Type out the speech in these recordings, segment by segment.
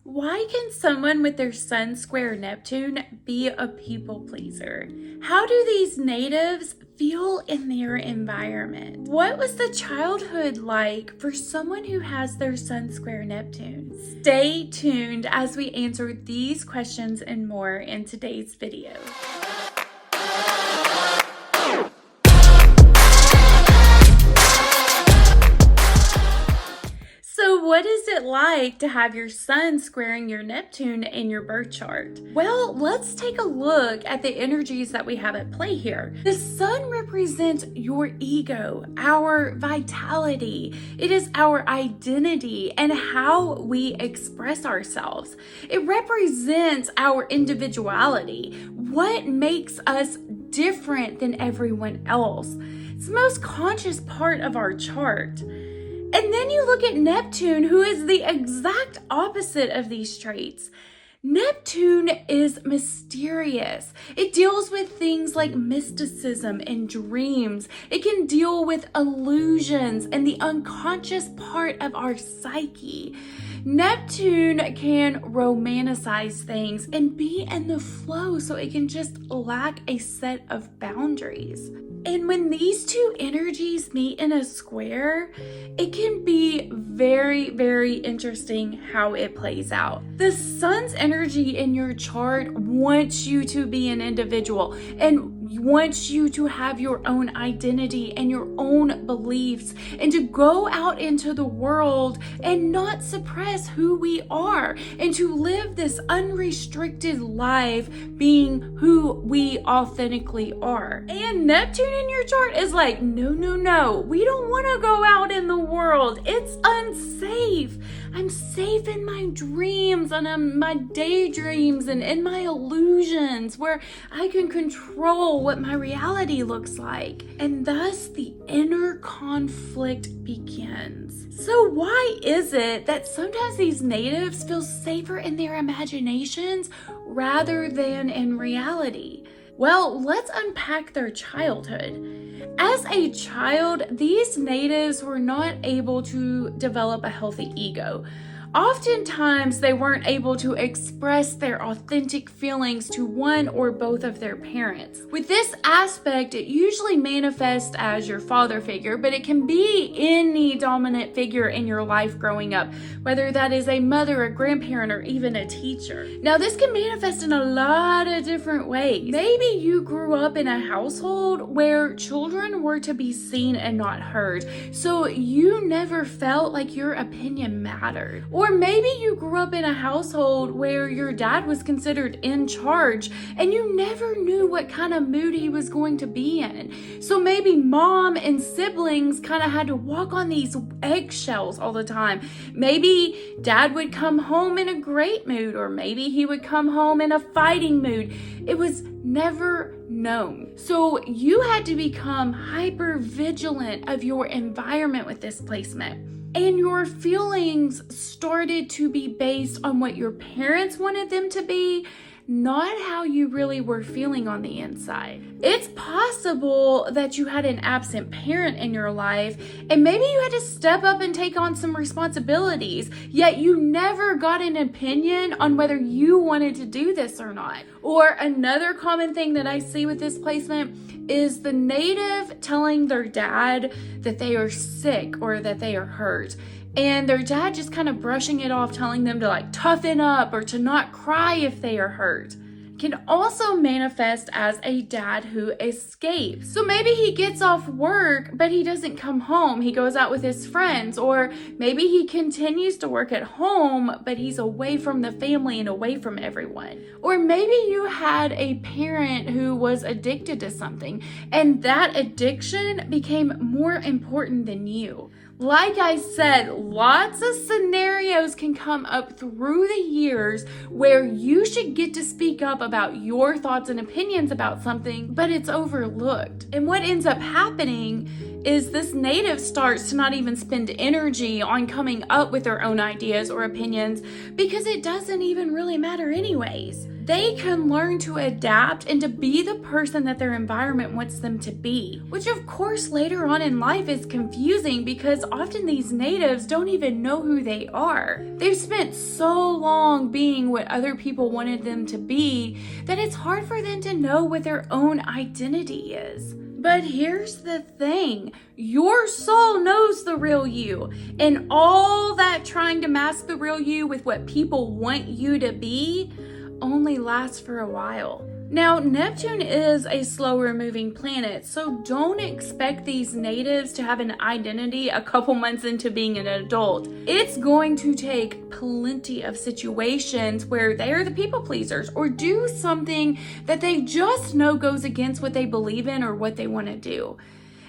Why can someone with their Sun square Neptune be a people pleaser? How do these natives feel in their environment? What was the childhood like for someone who has their Sun square Neptune? Stay tuned as we answer these questions and more in today's video. So what is it like to have your Sun squaring your Neptune in your birth chart? Well, let's take a look at the energies that we have at play here. The Sun represents your ego, our vitality. It is our identity and how we express ourselves. It represents our individuality, what makes us different than everyone else. It's the most conscious part of our chart. And then you look at Neptune, who is the exact opposite of these traits. Neptune is mysterious. It deals with things like mysticism and dreams. It can deal with illusions and the unconscious part of our psyche. Neptune can romanticize things and be in the flow, so it can just lack a set of boundaries. And when these two energies meet in a square, it can be very, very interesting how it plays out. The Sun's energy in your chart wants you to be an individual and wants you to have your own identity and your own beliefs and to go out into the world and not suppress who we are and to live this unrestricted life being who we authentically are. And Neptune in your chart is like, no, we don't want to go out in the world. It's unsafe. I'm safe in my dreams and in my daydreams and in my illusions where I can control what my reality looks like. And thus the inner conflict begins. So why is it that sometimes these natives feel safer in their imaginations rather than in reality? Well, let's unpack their childhood. As a child, these natives were not able to develop a healthy ego. Oftentimes, they weren't able to express their authentic feelings to one or both of their parents. With this aspect, it usually manifests as your father figure, but it can be any dominant figure in your life growing up, whether that is a mother, a grandparent, or even a teacher. Now, this can manifest in a lot of different ways. Maybe you grew up in a household where children were to be seen and not heard, so you never felt like your opinion mattered. Or maybe you grew up in a household where your dad was considered in charge and you never knew what kind of mood he was going to be in. So maybe mom and siblings kind of had to walk on these eggshells all the time. Maybe dad would come home in a great mood, or maybe he would come home in a fighting mood. It was never known. So you had to become hyper vigilant of your environment with this placement. And your feelings started to be based on what your parents wanted them to be, not how you really were feeling on the inside. It's possible that you had an absent parent in your life, and maybe you had to step up and take on some responsibilities, yet you never got an opinion on whether you wanted to do this or not. Or another common thing that I see with this placement is the native telling their dad that they are sick or that they are hurt. And their dad just kind of brushing it off, telling them to like toughen up or to not cry if they are hurt. Can also manifest as a dad who escapes. So maybe he gets off work, but he doesn't come home. He goes out with his friends, or maybe he continues to work at home, but he's away from the family and away from everyone. Or maybe you had a parent who was addicted to something, and that addiction became more important than you. Like I said, lots of scenarios can come up through the years where you should get to speak up about your thoughts and opinions about something, but it's overlooked. And what ends up happening is this native starts to not even spend energy on coming up with their own ideas or opinions because it doesn't even really matter anyways. They can learn to adapt and to be the person that their environment wants them to be, which of course later on in life is confusing because often these natives don't even know who they are. They've spent so long being what other people wanted them to be that it's hard for them to know what their own identity is. But here's the thing, your soul knows the real you, and all that trying to mask the real you with what people want you to be only lasts for a while. Now, Neptune is a slower moving planet, so don't expect these natives to have an identity a couple months into being an adult. It's going to take plenty of situations where they are the people pleasers or do something that they just know goes against what they believe in or what they want to do.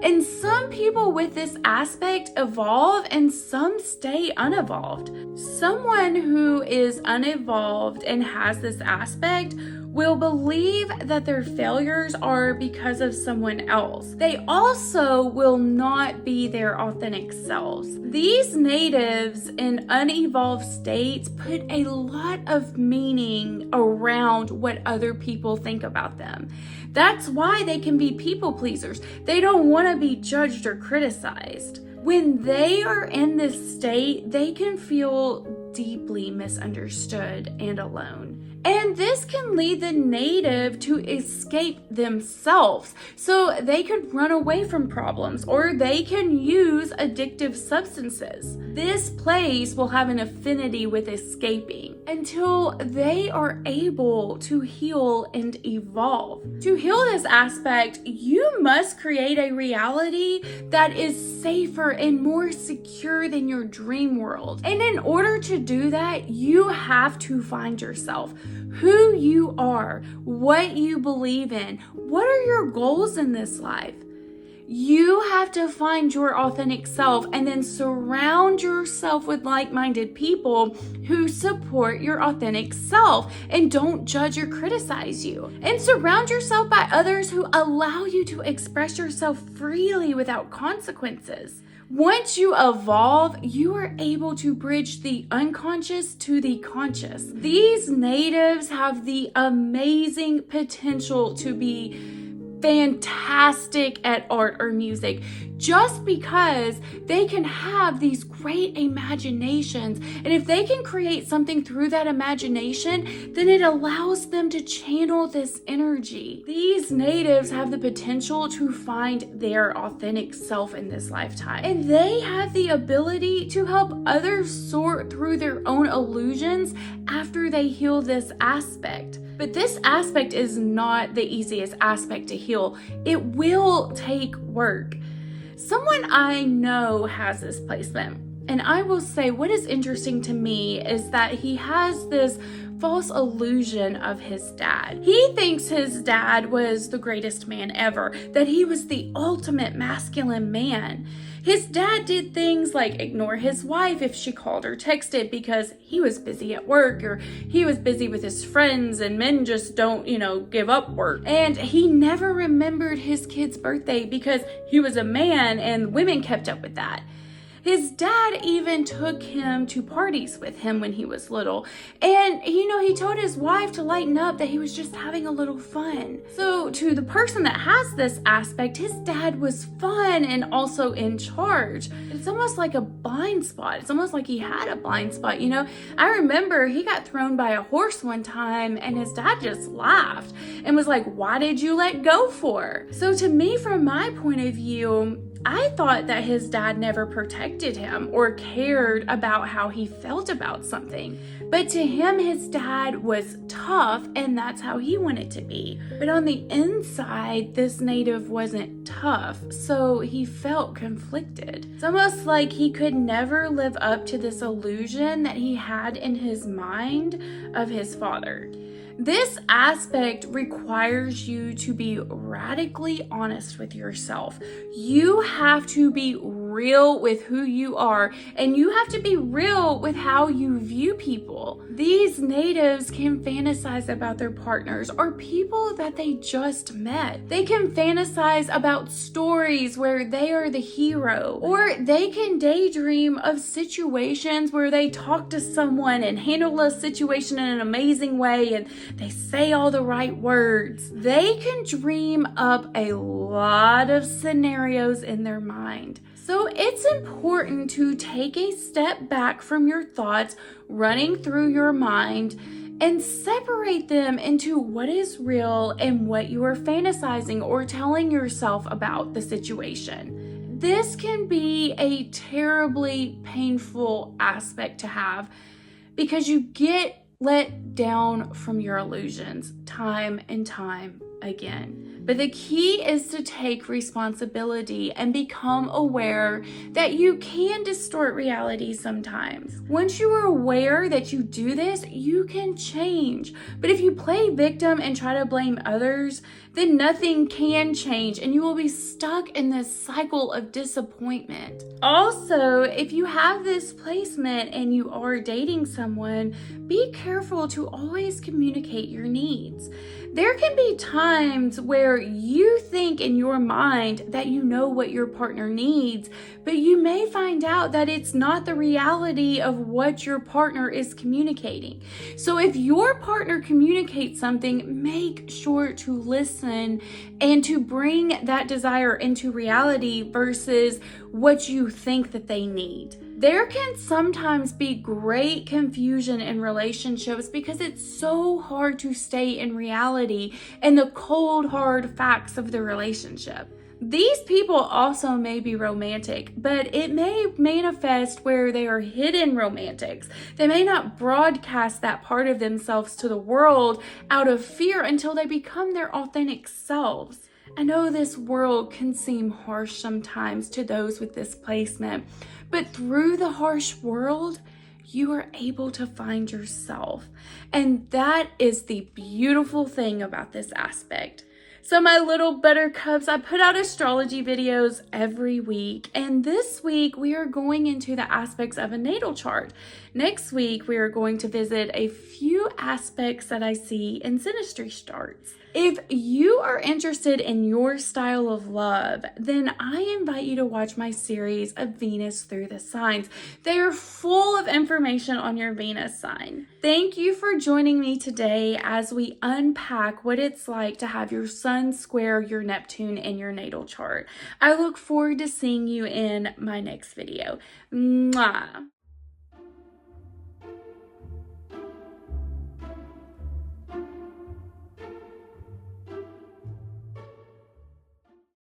And some people with this aspect evolve and some stay unevolved. Someone who is unevolved and has this aspect will believe that their failures are because of someone else. They also will not be their authentic selves. These natives in unevolved states put a lot of meaning around what other people think about them. That's why they can be people pleasers. They don't want to be judged or criticized. When they are in this state, they can feel deeply misunderstood and alone. And this can lead the native to escape themselves. So they could run away from problems or they can use addictive substances. This place will have an affinity with escaping until they are able to heal and evolve. To heal this aspect, you must create a reality that is safer and more secure than your dream world. And in order to do that, you have to find yourself. Who you are, what you believe in, what are your goals in this life? You have to find your authentic self and then surround yourself with like-minded people who support your authentic self and don't judge or criticize you. And surround yourself by others who allow you to express yourself freely without consequences. Once you evolve, you are able to bridge the unconscious to the conscious. These natives have the amazing potential to be fantastic at art or music just because they can have these great imaginations. And if they can create something through that imagination, then it allows them to channel this energy. These natives have the potential to find their authentic self in this lifetime. And they have the ability to help others sort through their own illusions after they heal this aspect. But this aspect is not the easiest aspect to heal. It will take work. Someone I know has this placement, and I will say what is interesting to me is that he has this false illusion of his dad. He thinks his dad was the greatest man ever, that he was the ultimate masculine man. His dad did things like ignore his wife if she called or texted because he was busy at work or he was busy with his friends, and men just don't, give up work. And he never remembered his kid's birthday because he was a man and women kept up with that. His dad even took him to parties with him when he was little. And, he told his wife to lighten up, that he was just having a little fun. So to the person that has this aspect, his dad was fun and also in charge. It's almost like a blind spot. It's almost like he had a blind spot. I remember he got thrown by a horse one time and his dad just laughed and was like, "Why did you let go for?" So to me, from my point of view, I thought that his dad never protected him or cared about how he felt about something. But to him, his dad was tough and that's how he wanted to be. But on the inside, this native wasn't tough, so he felt conflicted. It's almost like he could never live up to this illusion that he had in his mind of his father. This aspect requires you to be radically honest with yourself. You have to be real with who you are, and you have to be real with how you view people. These natives can fantasize about their partners or people that they just met. They can fantasize about stories where they are the hero, or they can daydream of situations where they talk to someone and handle a situation in an amazing way and they say all the right words. They can dream up a lot of scenarios in their mind. So it's important to take a step back from your thoughts running through your mind and separate them into what is real and what you are fantasizing or telling yourself about the situation. This can be a terribly painful aspect to have because you get let down from your illusions time and time again. But the key is to take responsibility and become aware that you can distort reality sometimes. Once you are aware that you do this, you can change. But if you play victim and try to blame others, then nothing can change and you will be stuck in this cycle of disappointment. Also, if you have this placement and you are dating someone, be careful to always communicate your needs. There can be times where you think in your mind that you know what your partner needs, but you may find out that it's not the reality of what your partner is communicating. So if your partner communicates something, make sure to listen and to bring that desire into reality versus what you think that they need. There can sometimes be great confusion in relationships because it's so hard to stay in reality and the cold, hard facts of the relationship. These people also may be romantic, but it may manifest where they are hidden romantics. They may not broadcast that part of themselves to the world out of fear until they become their authentic selves. I know this world can seem harsh sometimes to those with this placement, but through the harsh world, you are able to find yourself. And that is the beautiful thing about this aspect. So my little buttercups, I put out astrology videos every week, and this week we are going into the aspects of a natal chart. Next week we are going to visit a few aspects that I see in synastry charts. If you are interested in your style of love, then I invite you to watch my series of Venus through the signs. They are full of information on your Venus sign. Thank you for joining me today as we unpack what it's like to have your Sun square your Neptune in your natal chart. I look forward to seeing you in my next video. Mwah!